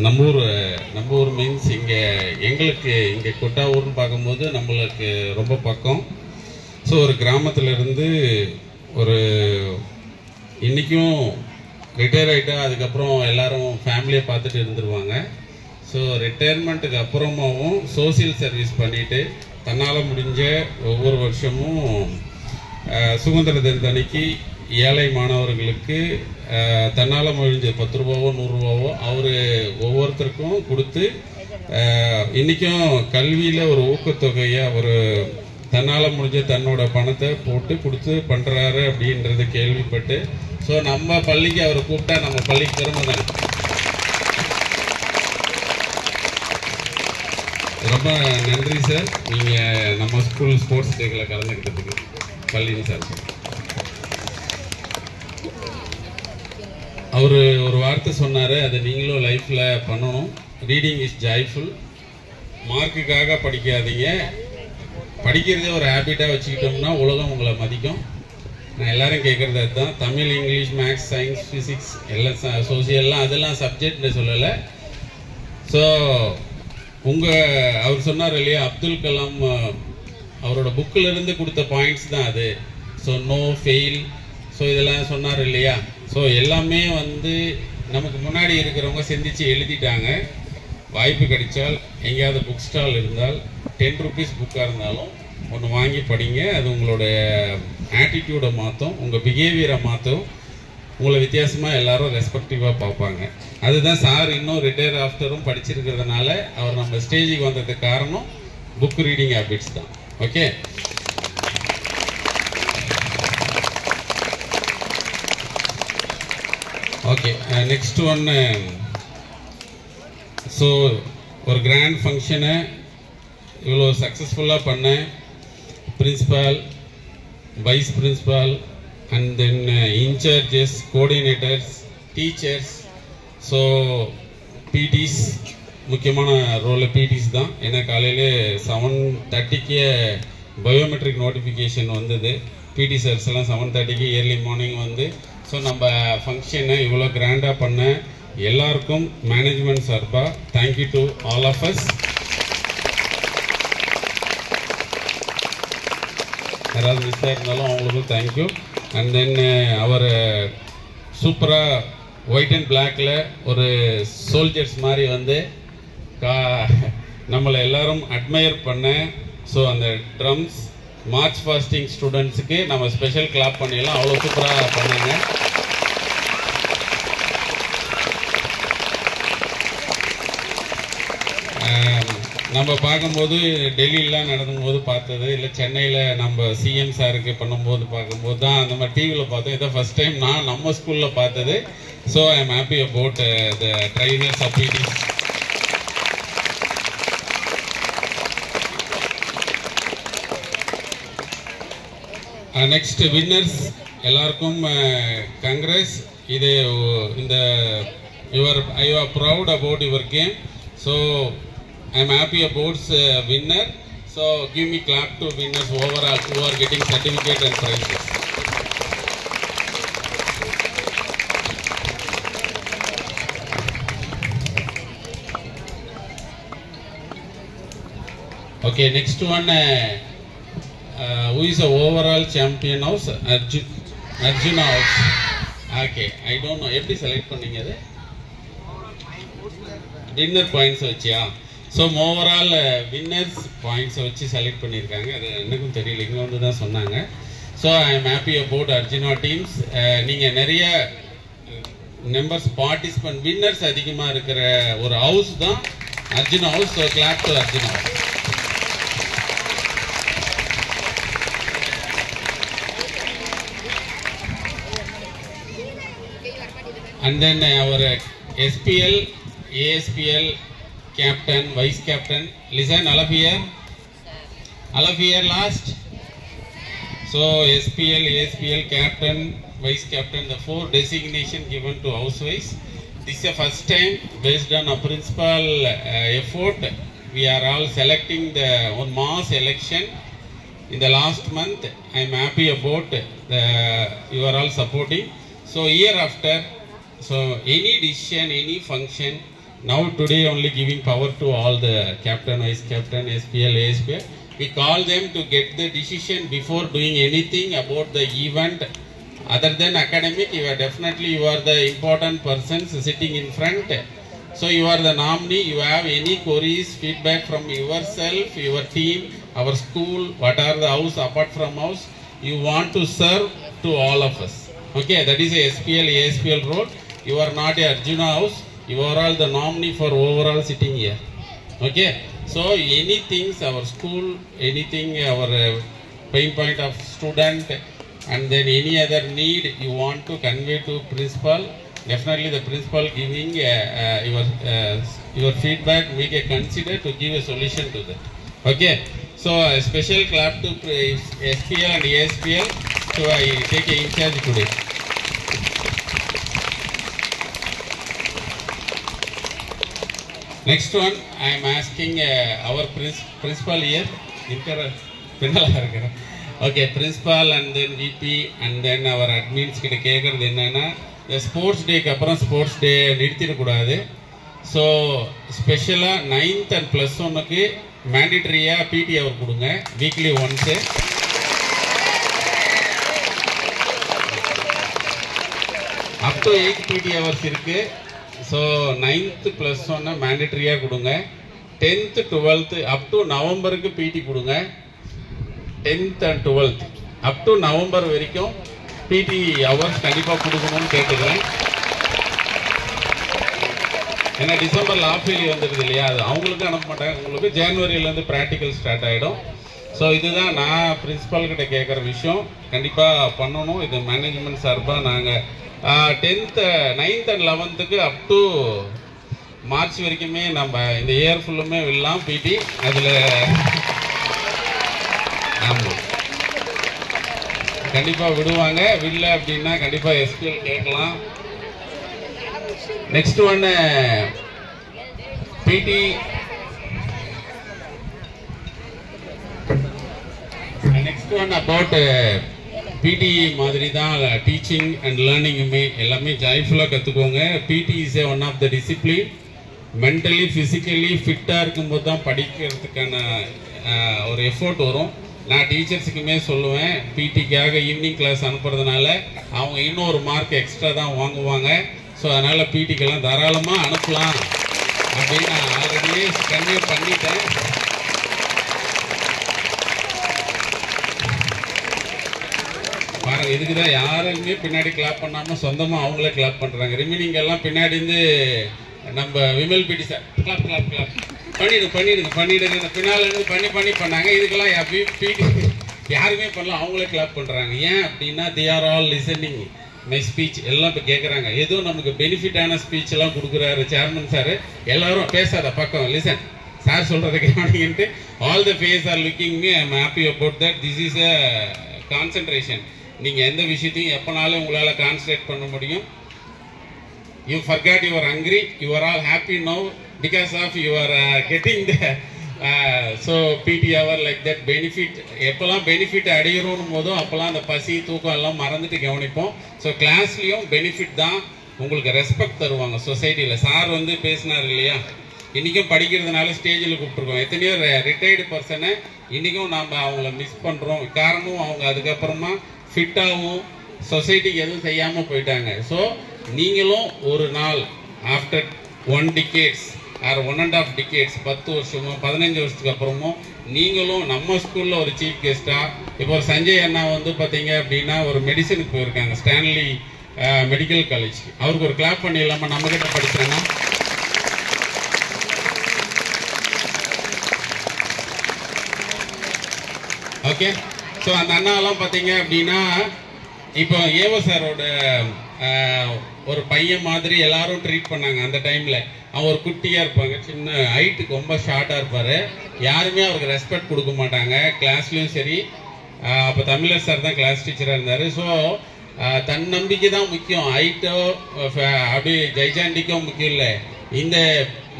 நம்ம ஊர் மீன்ஸ் எங்களுக்கு இங்கே கொட்டாவூர்னு பார்க்கும்போது நம்மளுக்கு ரொம்ப பக்கம். ஸோ ஒரு கிராமத்திலேருந்து ஒரு இன்றைக்கும் ரிட்டையர் ஆகிட்டா அதுக்கப்புறம் எல்லாரும் ஃபேமிலியை பார்த்துட்டு இருந்துருவாங்க. ஸோ ரிட்டையர்மெண்ட்டுக்கு அப்புறமாவும் சோசியல் சர்வீஸ் பண்ணிவிட்டு தன்னால் முடிஞ்ச ஒவ்வொரு வருஷமும் சுதந்திர தினத்தன்னைக்கு ஏழை மாணவர்களுக்கு தன்னால் முடிஞ்ச 10 ரூபாவோ 100 ரூபாவோ அவர் ஒவ்வொருத்தருக்கும் கொடுத்து இன்றைக்கும் கல்வியில் ஒரு ஊக்கத்தொகையை ஒரு தன்னால் முடிஞ்ச தன்னோட பணத்தை போட்டு கொடுத்து பண்ணுறாரு அப்படின்றத கேள்விப்பட்டு ஸோ நம்ம பள்ளிக்கு அவரை கூப்பிட்டா நம்ம பள்ளிக்கு பெருமை தானே. ரொம்ப நன்றி சார், நீங்கள் நம்ம ஸ்கூல் ஸ்போர்ட்ஸ் டேக்கில் கலந்துக்கிட்டதுக்கு பள்ளின்னு சார். அவர் ஒரு வார்த்தை சொன்னார், அதை நீங்களும் லைஃப்பில் பண்ணணும். Reading is joyful. மார்க்குக்காக படிக்காதீங்க, படிக்கிறதே ஒரு ஹேபிட்டாக வச்சுக்கிட்டோம்னா உலகம் உங்களை மதிக்கும். நான் எல்லாரும் கேட்குறது அதுதான். Tamil, English, maths, science, physics எல்லாம் சோசியல்லாம் அதெல்லாம் சப்ஜெக்ட்னு சொல்லலை. ஸோ அவர் சொன்னார் இல்லையா, அப்துல் கலாம் அவரோட புக்கில் இருந்து கொடுத்த பாயிண்ட்ஸ் தான் அது. ஸோ நோ ஃபெயில், ஸோ இதெல்லாம் சொன்னார் இல்லையா. ஸோ எல்லாமே நமக்கு முன்னாடி இருக்கிறவங்க சிந்திச்சு எழுதிட்டாங்க. வாய்ப்பு கிடைச்சால் எங்கேயாவது புக் ஸ்டால் இருந்தால் 10 ரூபீஸ் புக்காக இருந்தாலும் ஒன்று வாங்கி படிங்க. அது உங்களோட ஆட்டிடியூடை மாற்றும், உங்கள் பிஹேவியரை மாற்றும், உங்களை வித்தியாசமாக எல்லாரும் ரெஸ்பெக்டிவாக பார்ப்பாங்க. அதுதான் சார் இன்னும் ரிட்டையர் ஆஃப்டரும் படிச்சிருக்கிறதுனால அவர் நம்ம ஸ்டேஜுக்கு வந்ததுக்கு காரணம் புக் ரீடிங் ஹேபிட்ஸ் தான். Okay, okay. நெக்ஸ்ட் ஒன்று. ஸோ ஒரு கிராண்ட் ஃபங்க்ஷனை இவ்வளோ சக்ஸஸ்ஃபுல்லாக பண்ணேன். Principal, vice principal and then incharges, coordinators, teachers, so PTs, முக்கியமான ரோலில் பிடிஸ் தான். ஏன்னா காலையில் 7:30க்கு பயோமெட்ரிக் நோட்டிஃபிகேஷன் வந்தது. பிடி சார்ஸ் எல்லாம் 7:30க்கு ஏர்லி மார்னிங் ஸோ நம்ம ஃபங்க்ஷனை இவ்வளோ கிராண்டாக பண்ண எல்லாருக்கும் மேனேஜ்மெண்ட் சார்பாக thank you to all of us. யாராவது மிஸ் ஆயிருந்தாலும் அவங்களுக்கும் தேங்க்யூ. அண்ட் தென் அவர் சூப்பராக ஒயிட் அண்ட் பிளாக்ல ஒரு சோல்ஜர்ஸ் மாதிரி நம்மளை எல்லாரும் அட்மையர் பண்ண. ஸோ அந்த ட்ரம்ஸ் மார்ச் ஃபாஸ்டிங் ஸ்டூடெண்ட்ஸுக்கு நம்ம ஸ்பெஷல் கிளாப் பண்ணிடலாம், அவ்வளோ சூப்பராக பண்ணாங்க. நம்ம பார்க்கும்போது டெல்லியெலாம் நடக்கும்போது பார்த்தது இல்லை, சென்னையில் நம்ம சிஎம் சாருக்கு பண்ணும்போது பார்க்கும்போது தான் அந்த மாதிரி டிவியில் பார்த்தோம். இதை ஃபஸ்ட் டைம் நான் நம்ம ஸ்கூலில் பார்த்தது. So I am happy about the trainers of PTs. Next winners எல்லாருக்கும் கங்க்ரஸ். இது you are proud about your game. So I am happy about winner. So give me clap to winners overall who are getting certificate and prizes. Okay, next one. Who is the overall champion of Arjuna House? Okay, I don't know. எப்படி select பண்ணீங்க அது? Winner points வச்சியா? So overall winners பாயிண்ட்ஸை வச்சு select பண்ணியிருக்காங்க. அது எனக்கும் தெரியல, இங்கே தான் சொன்னாங்க. So I am happy about Arjuna teams. நீங்கள் நிறைய நம்பர்ஸ் பார்ட்டிசிபென்ட் வின்னர்ஸ் அதிகமாக இருக்கிற ஒரு ஹவுஸ் தான் Arjuna house. So clap to Arjuna house. And then our SPL, ASPL captain, vice captain, listen, all of here last. So SPL, ASPL captain, vice captain, the 4 designation given to housewise. This is the first time based on a principal effort. We are all selecting the one mass election in the last month. I am happy about you are all supporting. So year after, so any decision, any function, Now today only giving power to all the captain, vice captain, SPL, ASPL. We call them to get the decision before doing anything about the event. Other than academic, you are the important persons sitting in front. So you are the nominee. You have any queries, feedback from yourself, your team, our school, what are the house, apart from house, you want to serve to all of us. Okay, that is a SPL, ASPL role. You are not a Arjuna house. You are all the nominee for overall sitting here. Okay, so anything, our school, anything, our pain point of student, and then any other need you want to convey to principal, definitely the principal giving your feedback, make a consider to give a solution to that. Okay, so a special clap to SPL and ASPL to take a in charge today. Next one, I am asking our principal here. Okay, principal and then VP and then our admins the sports day sports day so special 9th and plus 1 mandatory PT hour weekly once. Up to 8 PT hours so 9th plus 1 mandatory 10th 12th up to November PT 10th and 12th up to November verikum PT hours kandipa kudukanum ketukuren ena December half yearly vandirudhu illaya adu avangalukku anupa maataanga ungalukku January la irundhu practical start aidum so idudha na principal kitta kekra vishayam kandipa pannanum idu management sarba naanga 10th 9th and 11th ku up to March varikume நம்ம இந்த year ஃபுல்லுமே விடலாம் PT அதுல ஆமா கண்டிப்பா விடுவாங்க வில்ல அப்படினா கண்டிப்பா SPL கேட்கலாம். Next one PT next one about PT மாதிரி தான் டீச்சிங் அண்ட் லேர்னிங்குமே எல்லாமே ஜாய்ஃபுல்லாக கற்றுக்கோங்க. PT is one of the discipline. Mentally physically ஃபிட்டாக இருக்கும்போது தான் படிக்கிறதுக்கான ஒரு எஃபோர்ட் வரும். நான் டீச்சர்ஸுக்குமே சொல்லுவேன் PTக்காக ஈவினிங் கிளாஸ் அனுப்புறதுனால அவங்க இன்னொரு மார்க் எக்ஸ்ட்ரா தான் வாங்குவாங்க. ஸோ அதனால் PTக்கெல்லாம் தாராளமாக அனுப்பலாம் அப்படின்னு நான் ஆல்ரெடியே கன்வே பண்ணிட்டேன். பாருங்க இதுக்கு தான் யாருமே பின்னாடி கிளாப் பண்ணாமல் சொந்தமாக அவங்களே கிளாப் பண்ணுறாங்க. ரிமைனிங் எல்லாம் பின்னாடி இருந்து நம்ம Vimal PT sir clap clap clap பண்ணிடுங்க பின்னால் இருந்து பண்ணி பண்ணாங்க. இதுக்கெல்லாம் PT யாருமே பண்ணலாம் அவங்களே கிளாப் பண்ணுறாங்க. ஏன் அப்படின்னா they are all listening my speech எல்லாம் இப்போ கேட்குறாங்க. ஏதோ நமக்கு பெனிஃபிட்டான ஸ்பீச் எல்லாம் கொடுக்குறாரு சேர்மன் சார். எல்லாரும் பேசாத பக்கம் லிசன் சார் சொல்கிறத கேட்டீங்கன்ட்டு all the face are looking me. I am happy about that. This is a concentration. நீங்கள் எந்த விஷயத்தையும் எப்போனாலும் உங்களால் கான்சன்ட்ரேட் பண்ண முடியும். You forgot your hungry. You are all happy now because of you are getting the so PT hour like that benefit. எப்போல்லாம் benefit அடைகிறோம் போதும் அப்போல்லாம் அந்த பசி தூக்கம் எல்லாம் மறந்துட்டு கவனிப்போம். ஸோ கிளாஸ்லேயும் பெனிஃபிட் தான். உங்களுக்கு ரெஸ்பெக்ட் தருவாங்க சொசைட்டியில். சார் வந்து பேசினார் இல்லையா, இன்றைக்கும் படிக்கிறதுனால ஸ்டேஜில் கூப்பிட்ருக்கோம். எத்தனையோ ரிட்டையர்டு பர்சனை இன்றைக்கும் நாம் அவங்கள மிஸ் பண்ணுறோம். காரணம் அவங்க அதுக்கப்புறமா ஃபிட்டாகவும் சொசைட்டிக்கு எதுவும் செய்யாமல் போயிட்டாங்க. ஸோ நீங்களும் ஒரு நாள் ஆஃப்டர் 1 decades ஆர் 1.5 decades 10 வருஷமோ 15 வருஷத்துக்கு அப்புறமும் நீங்களும் நம்ம ஸ்கூலில் ஒரு சீஃப் கெஸ்ட்டாக இப்போ ஒரு சஞ்சய் அண்ணா வந்து பார்த்தீங்க அப்படின்னா ஒரு மெடிசனுக்கு போயிருக்காங்க ஸ்டான்லி மெடிக்கல் காலேஜ். அவருக்கு ஒரு கிளாப் பண்ணி இல்லாமல் நம்மக்கிட்ட படித்தேன்னா ஓகே. ஸோ அந்த அண்ணாலாம் பார்த்தீங்க அப்படின்னா இப்போ ஏவோ சாரோட ஒரு பையன் மாதிரி எல்லாரும் ட்ரீட் பண்ணாங்க அந்த டைமில். அவன் ஒரு குட்டியாக இருப்பாங்க, சின்ன ஹைட்டுக்கு ரொம்ப ஷார்ட்டாக இருப்பார். யாருமே அவருக்கு ரெஸ்பெக்ட் கொடுக்க மாட்டாங்க கிளாஸ்லேயும் சரி. அப்போ தமிழர் சார் தான் கிளாஸ் டீச்சராக இருந்தார். ஸோ தன்னம்பிக்கை தான் முக்கியம். ஹைட்டோ அப்படி ஜெய்சாண்டிக்கோ முக்கியம் இல்லை. இந்த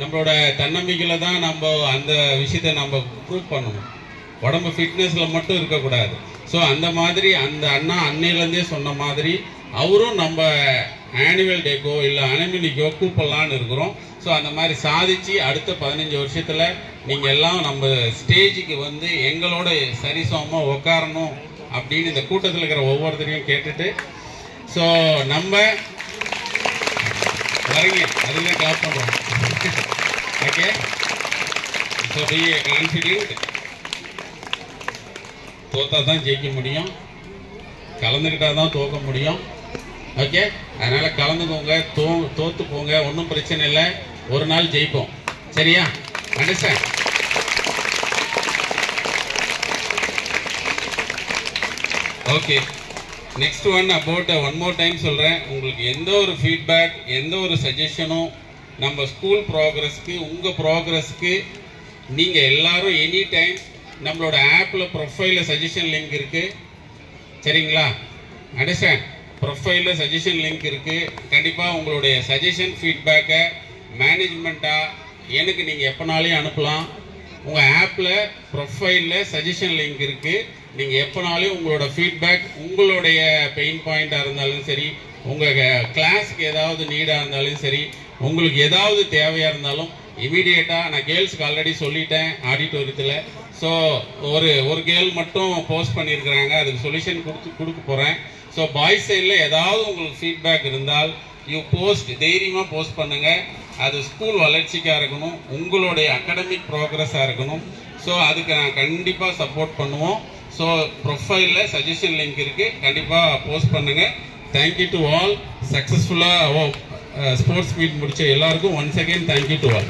நம்மளோட தன்னம்பிக்கையில் தான் நம்ம அந்த விஷயத்தை நம்ம ப்ரூவ் பண்ணணும். உடம்பு ஃபிட்னஸில் மட்டும் இருக்கக்கூடாது. ஸோ அந்த மாதிரி அந்த அண்ணா அன்னையிலேருந்தே சொன்ன மாதிரி அவரும் நம்ம ஆனுவல் டேக்கோ இல்லை அனுமதிக்கோ கூப்பிடலான்னு இருக்கிறோம். ஸோ அந்த மாதிரி சாதிச்சு அடுத்த 15 வருஷத்தில் நீங்கள் எல்லாம் நம்ம ஸ்டேஜுக்கு வந்து எங்களோட சரிசமமாக உட்காரணும் அப்படின்னு இந்த கூட்டத்தில் இருக்கிற ஒவ்வொருத்தரையும் கேட்டுட்டு, ஸோ நம்ம வரீங்க அதுதான் கிளாஸ் பண்ணுறோம். Okay, so be confident. தோத்தா தான் ஜெயிக்க முடியும், கலந்துக்கிட்டா தான் தோக்க முடியும். ஓகே, அதனால கலந்துக்கோங்க, தோத்து போங்க, ஒன்றும் பிரச்சனை இல்லை, ஒரு நாள் ஜெயிப்போம். சரியா? Understand? Okay, next one about one more time சொல்கிறேன். உங்களுக்கு எந்த ஒரு ஃபீட்பேக், எந்த ஒரு சஜஷனும் நம்ம ஸ்கூல் ப்ராக்ரஸ்க்கு, உங்கள் ப்ராக்ரஸ்க்கு நீங்கள் எல்லாரும் எனி டைம் நம்மளோட ஆப்பில் ப்ரொஃபைலில் சஜஷன் லிங்க் இருக்குது. சரிங்களா? அண்டர்ஸ்டாண்ட்? ப்ரொஃபைலில் சஜஷன் லிங்க் இருக்குது. கண்டிப்பாக உங்களுடைய சஜஷன் ஃபீட்பேக்கை மேனேஜ்மெண்ட்டாக எனக்கு நீங்கள் எப்போனாலையும் அனுப்பலாம். உங்கள் ஆப்பில் ப்ரொஃபைலில் சஜஷன் லிங்க் இருக்குது. நீங்கள் எப்போனாலும் உங்களோட ஃபீட்பேக், உங்களுடைய பெயின் பாயிண்டாக இருந்தாலும் சரி, உங்கள் கிளாஸுக்கு ஏதாவது நீடாக இருந்தாலும் சரி, உங்களுக்கு ஏதாவது தேவையாக இருந்தாலும் இமீடியட்டாக, நான் கேர்ள்ஸுக்கு ஆல்ரெடி சொல்லிட்டேன் ஆடிட்டோரியத்தில். ஸோ ஒரு கேர்ள் மட்டும் போஸ்ட் பண்ணியிருக்கிறாங்க, அதுக்கு சொல்யூஷன் கொடுக்க போகிறேன். ஸோ பாய்ஸ் சைடில் ஏதாவது உங்களுக்கு ஃபீட்பேக் இருந்தால் போஸ்ட், தைரியமாக போஸ்ட் பண்ணுங்கள். அது ஸ்கூல் வளர்ச்சிக்காக இருக்கணும், உங்களுடைய அகாடமிக் ப்ராக்ரஸாக இருக்கணும். ஸோ அதுக்கு நான் கண்டிப்பாக சப்போர்ட் பண்ணுவோம். ஸோ ப்ரொஃபைலில் சஜஷன் லிங்க் இருக்குது, கண்டிப்பாக போஸ்ட் பண்ணுங்கள். Thank you to all. சக்ஸஸ்ஃபுல்லாக ஸ்போர்ட்ஸ் மீட் முடிச்ச எல்லாருக்கும் once again thank you to all.